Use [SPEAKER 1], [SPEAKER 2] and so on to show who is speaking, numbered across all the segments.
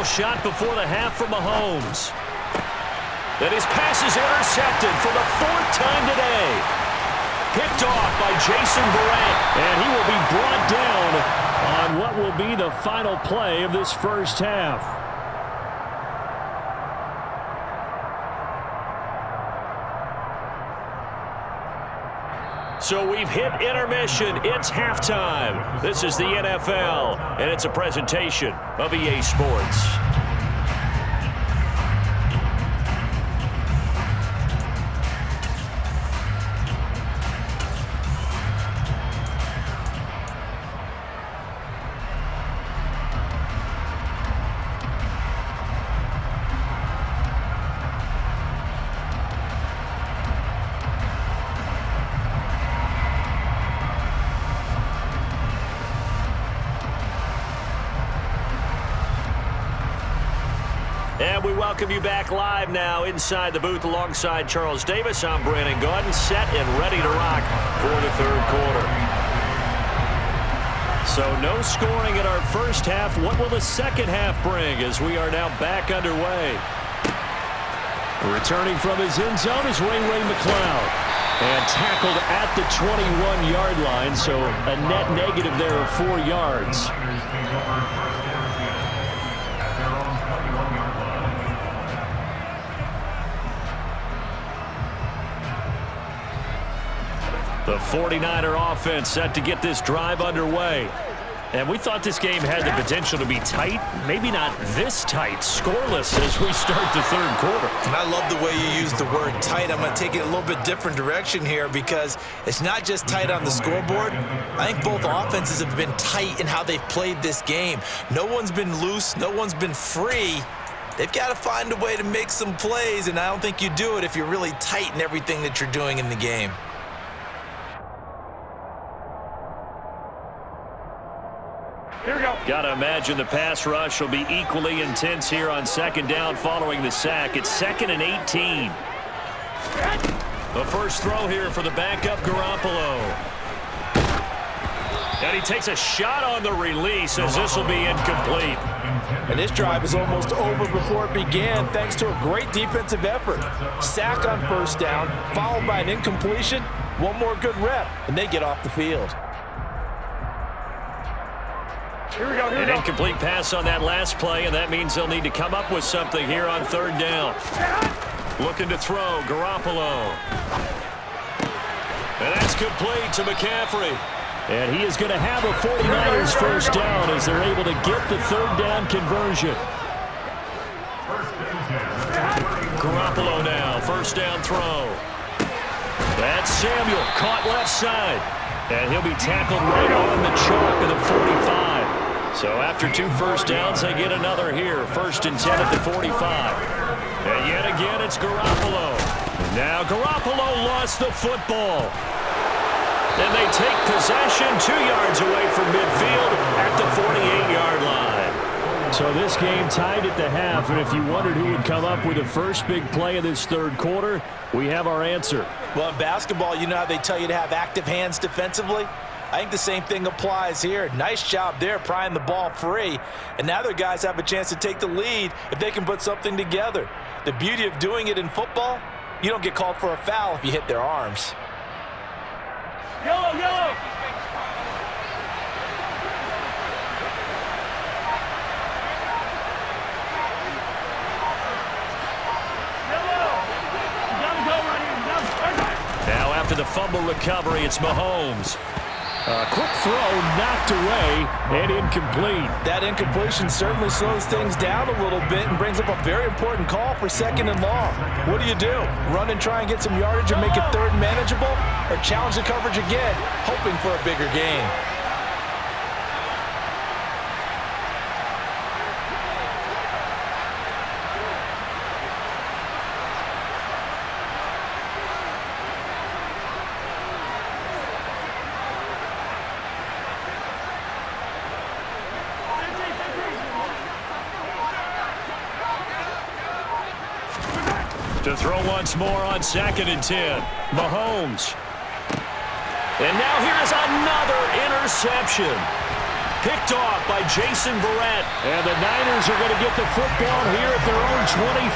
[SPEAKER 1] final shot before the half from Mahomes. And his pass is intercepted for the 4th time today. Picked off by Jason Verrett. And he will be brought down on what will be the final play of this first half. So we've hit intermission. It's halftime. This is the NFL, and it's a presentation of EA Sports. And we welcome you back live now inside the booth alongside Charles Davis. I'm Brandon Gaudin, set and ready to rock for the 3rd quarter. So no scoring in our first half. What will the second half bring as we are now back underway? Returning from his end zone is Ray McCloud. And tackled at the 21-yard line, so a net negative there of 4 yards. The 49er offense set to get this drive underway. And we thought this game had the potential to be tight. Maybe not this tight, scoreless as we start the 3rd quarter.
[SPEAKER 2] And I love the way you use the word tight. I'm going to take it a little bit different direction here because it's not just tight on the scoreboard. I think both offenses have been tight in how they've played this game. No one's been loose. No one's been free. They've got to find a way to make some plays, and I don't think you do it if you're really tight in everything that you're doing in the game.
[SPEAKER 1] Here we go. Got to imagine the pass rush will be equally intense here on 2nd down following the sack. It's 2nd and 18. The first throw here for the backup Garoppolo. And he takes a shot on the release as this will be incomplete.
[SPEAKER 3] And this drive is almost over before it began thanks to a great defensive effort. Sack on 1st down, followed by an incompletion. One more good rep, and they get off the field.
[SPEAKER 1] Here we go. An incomplete pass on that last play, and that means they'll need to come up with something here on 3rd down. Looking to throw, Garoppolo. And that's complete to McCaffrey. And he is going to have a 49ers first down as they're able to get the 3rd down conversion. Garoppolo now, first down throw. That's Samuel, caught left side. And he'll be tackled right on the chalk of the 45. So after 2 first downs, they get another here. 1st and 10 at the 45. And yet again, it's Garoppolo. Now Garoppolo lost the football. And they take possession 2 yards away from midfield at the 48-yard line. So this game tied at the half, and if you wondered who would come up with the first big play of this 3rd quarter, we have our answer.
[SPEAKER 3] Well, in basketball, you know how they tell you to have active hands defensively? I think the same thing applies here. Nice job there prying the ball free. And now their guys have a chance to take the lead if they can put something together. The beauty of doing it in football, you don't get called for a foul if you hit their arms.
[SPEAKER 1] Yellow, yellow. Now after the fumble recovery, it's Mahomes. A quick throw knocked away and incomplete.
[SPEAKER 3] That incompletion certainly slows things down a little bit and brings up a very important call for 2nd and long. What do? Run and try and get some yardage and make it 3rd manageable? Or challenge the coverage again, hoping for a bigger gain?
[SPEAKER 1] To throw once more on 2nd and 10. Mahomes. And now here's another interception. picked off by Jason Verrett.
[SPEAKER 4] And the Niners are going to get the football here at their own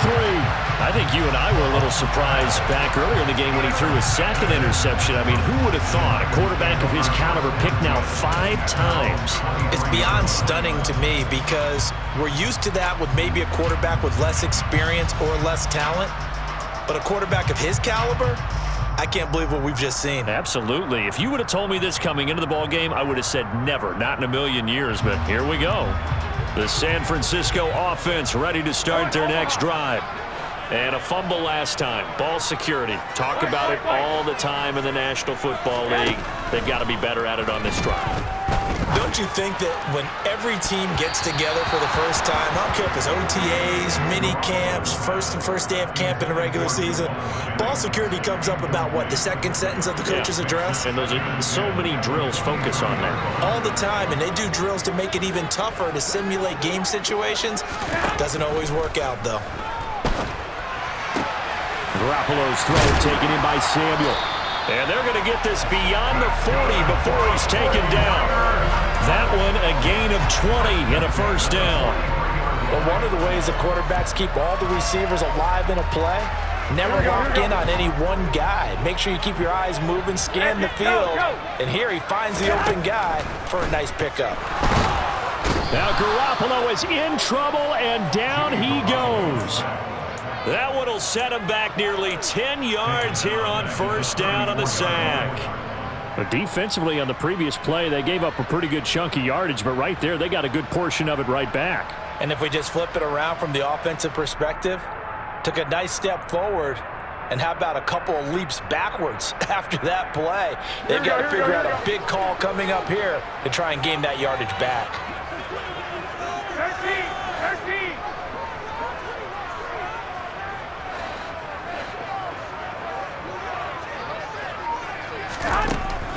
[SPEAKER 4] 23.
[SPEAKER 1] I think you and I were a little surprised back earlier in the game when he threw his second interception. I mean, who would have thought a quarterback of his caliber picked now 5 times?
[SPEAKER 2] It's beyond stunning to me because we're used to that with maybe a quarterback with less experience or less talent. But a quarterback of his caliber, I can't believe what we've just seen.
[SPEAKER 1] Absolutely. If you would have told me this coming into the ball game, I would have said never, not in a million years. But here we go. The San Francisco offense ready to start their next drive. And a fumble last time. Ball security. Talk about it all the time in the National Football League. They've got to be better at it on this drive.
[SPEAKER 2] Don't you think that when every team gets together for the first time, I don't care if it's OTAs, mini camps, first day of camp in the regular season, ball security comes up about what, the second sentence of the coach's address?
[SPEAKER 1] And those are so many drills focus on that.
[SPEAKER 2] All the time, and they do drills to make it even tougher to simulate game situations. Doesn't always work out, though.
[SPEAKER 4] Garoppolo's throw taken in by Samuel.
[SPEAKER 1] And they're going to get this beyond the 40 before he's taken down. That one a gain of 20 and a first down.
[SPEAKER 3] Well, one of the ways the quarterbacks keep all the receivers alive in a play, never lock in on any one guy. Make sure you keep your eyes moving, scan the field. And here he finds the open guy for a nice pickup.
[SPEAKER 4] Now Garoppolo is in trouble, and down he goes.
[SPEAKER 1] That one will set him back nearly 10 yards here on first down on the sack.
[SPEAKER 4] But defensively on the previous play, they gave up a pretty good chunk of yardage, but right there, they got a good portion of it right back.
[SPEAKER 3] And if we just flip it around from the offensive perspective, took a nice step forward, and how about a couple of leaps backwards after that play? They've got to figure out a big call coming up here to try and gain that yardage back.
[SPEAKER 5] 13.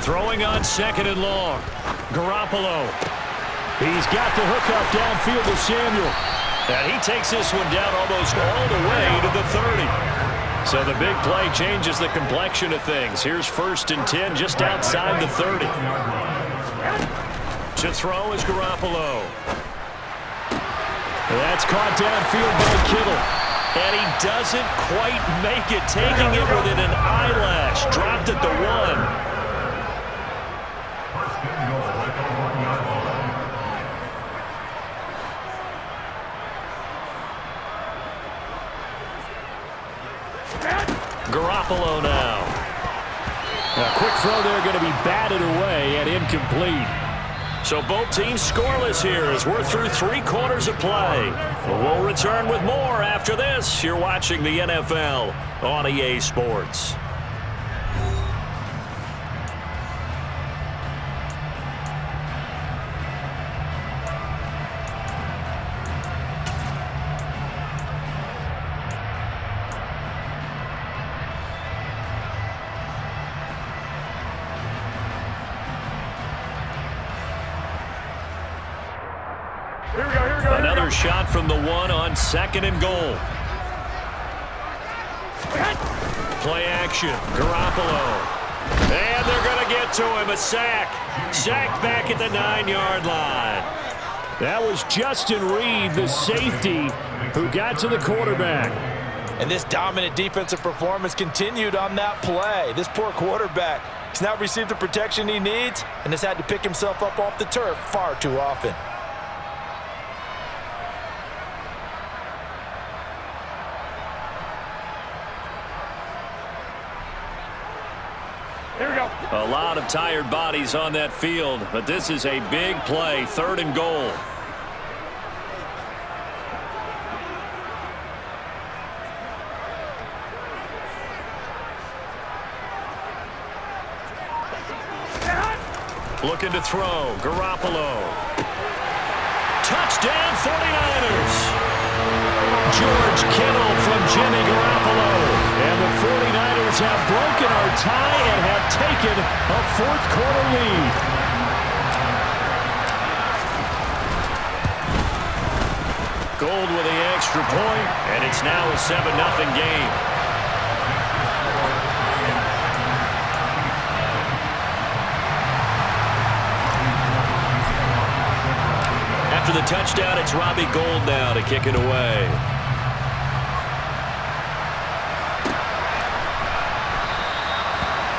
[SPEAKER 1] Throwing on second and long. Garoppolo.
[SPEAKER 4] He's got the hook up downfield to Samuel.
[SPEAKER 1] And he takes this one down almost all the way to the 30. So the big play changes the complexion of things. Here's 1st and 10 just outside the 30. To throw is Garoppolo.
[SPEAKER 4] That's caught downfield by Kittle.
[SPEAKER 1] And he doesn't quite make it, taking it within an eyelash. Dropped at the 1. Garoppolo now.
[SPEAKER 4] A quick throw there going to be batted away and incomplete.
[SPEAKER 1] So both teams scoreless here as we're through 3 quarters of play. We'll return with more after this. You're watching the NFL on EA Sports. Another shot from the 1 on 2nd and goal. Play action. Garoppolo. And they're going to get to him. A sack. Sacked back at the 9-yard line.
[SPEAKER 4] That was Justin Reed, the safety, who got to the quarterback.
[SPEAKER 3] And this dominant defensive performance continued on that play. This poor quarterback has not received the protection he needs and has had to pick himself up off the turf far too often.
[SPEAKER 1] A lot of tired bodies on that field, but this is a big play, 3rd and goal. Looking to throw, Garoppolo. Touchdown 49ers! George Kittle from Jimmy Garoppolo.
[SPEAKER 4] And the 49ers have broken our tie and have taken a 4th quarter lead.
[SPEAKER 1] Gold with the extra point, and it's now a 7-0 game. after the touchdown, it's Robbie Gould now to kick it away.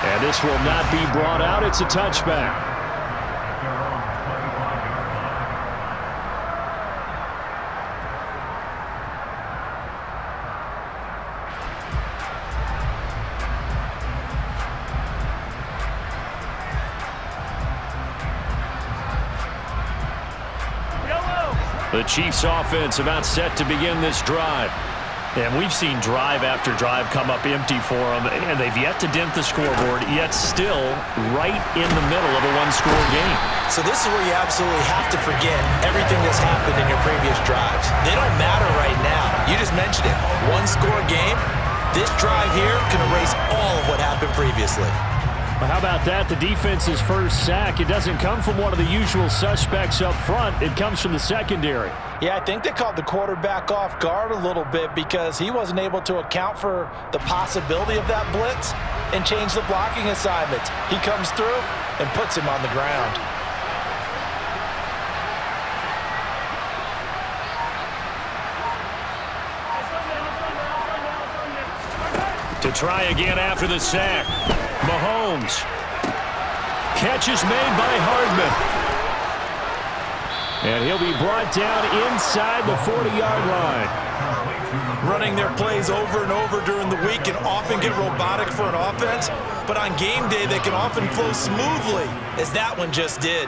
[SPEAKER 1] And this will not be brought out. It's a touchback. The Chiefs offense about set to begin this drive. And we've seen drive after drive come up empty for them, and they've yet to dent the scoreboard, yet still right in the middle of a one-score game.
[SPEAKER 2] So this is where you absolutely have to forget everything that's happened in your previous drives. They don't matter right now. You just mentioned it. One-score game. This drive here can erase all of what happened previously.
[SPEAKER 4] Well, how about that? The defense's first sack. It doesn't come from one of the usual suspects up front. It comes from the secondary.
[SPEAKER 3] Yeah, I think they caught the quarterback off guard a little bit because he wasn't able to account for the possibility of that blitz and change the blocking assignments. He comes through and puts him on the ground.
[SPEAKER 1] To try again after the sack. Mahomes. Catch is made by Hardman. And he'll be brought down inside the 40-yard line.
[SPEAKER 2] Running their plays over and over during the week can often get robotic for an offense, but on game day they can often flow smoothly, as that one just did.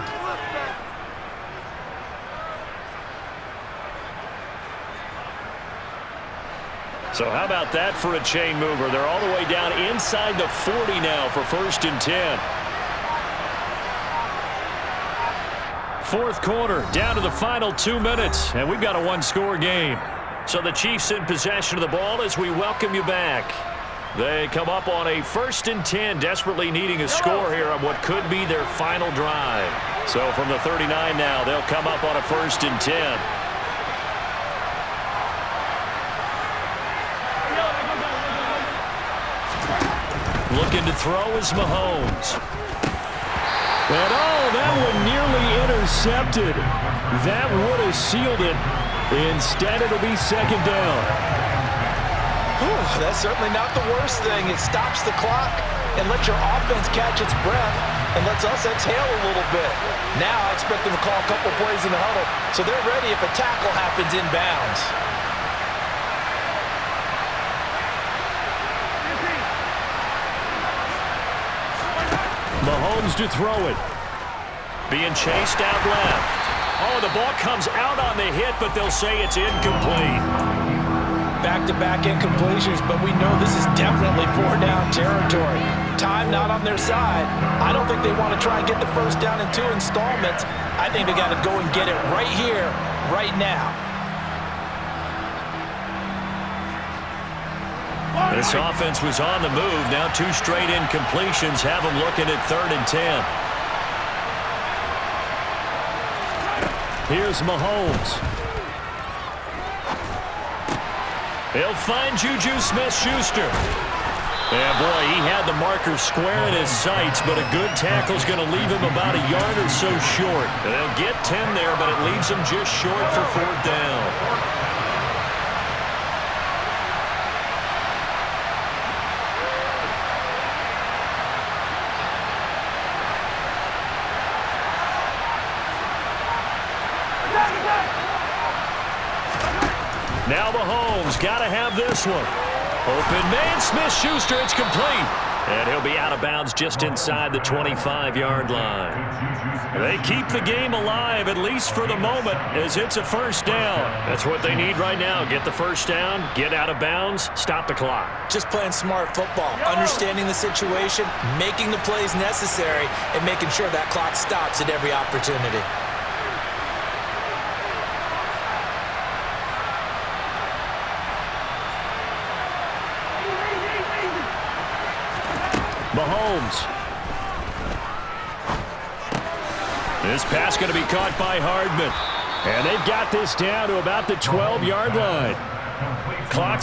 [SPEAKER 1] So how about that for a chain mover? They're all the way down inside the 40 now for 1st and 10. Fourth quarter, down to the final 2 minutes, and we've got a one-score game. So the Chiefs in possession of the ball as we welcome you back. They come up on a 1st and 10, desperately needing a score here on what could be their final drive. So from the 39 now, they'll come up on a 1st and 10. Looking to throw is Mahomes. And that one nearly intercepted. That would have sealed it. Instead, it'll be 2nd down.
[SPEAKER 3] That's certainly not the worst thing. It stops the clock and lets your offense catch its breath and lets us exhale a little bit. Now I expect them to call a couple plays in the huddle so they're ready if a tackle happens inbounds.
[SPEAKER 1] Mahomes to throw it. Being chased out left. Oh, the ball comes out on the hit, but they'll say it's incomplete.
[SPEAKER 3] Back-to-back incompletions, but we know this is definitely 4-down territory. Time not on their side. I don't think they want to try and get the first down in 2 installments. I think they got to go and get it right here, right now.
[SPEAKER 1] This offense was on the move. Now 2 straight incompletions have them looking at 3rd and 10. Here's Mahomes. He'll find Juju Smith-Schuster. Yeah, boy, he had the marker square in his sights, but a good tackle's going to leave him about a yard or so short. And they'll get 10 there, but it leaves him just short for 4th down. Now Mahomes got to have this one. Open man, Smith-Schuster, it's complete. And he'll be out of bounds just inside the 25-yard line. They keep the game alive, at least for the moment, as it's a 1st down. That's what they need right now. Get the 1st down, get out of bounds, stop the clock.
[SPEAKER 2] Just playing smart football, understanding the situation, making the plays necessary, and making sure that clock stops at every opportunity.
[SPEAKER 1] Mahomes. This pass going to be caught by Hardman. And they've got this down to about the 12-yard line. Clock's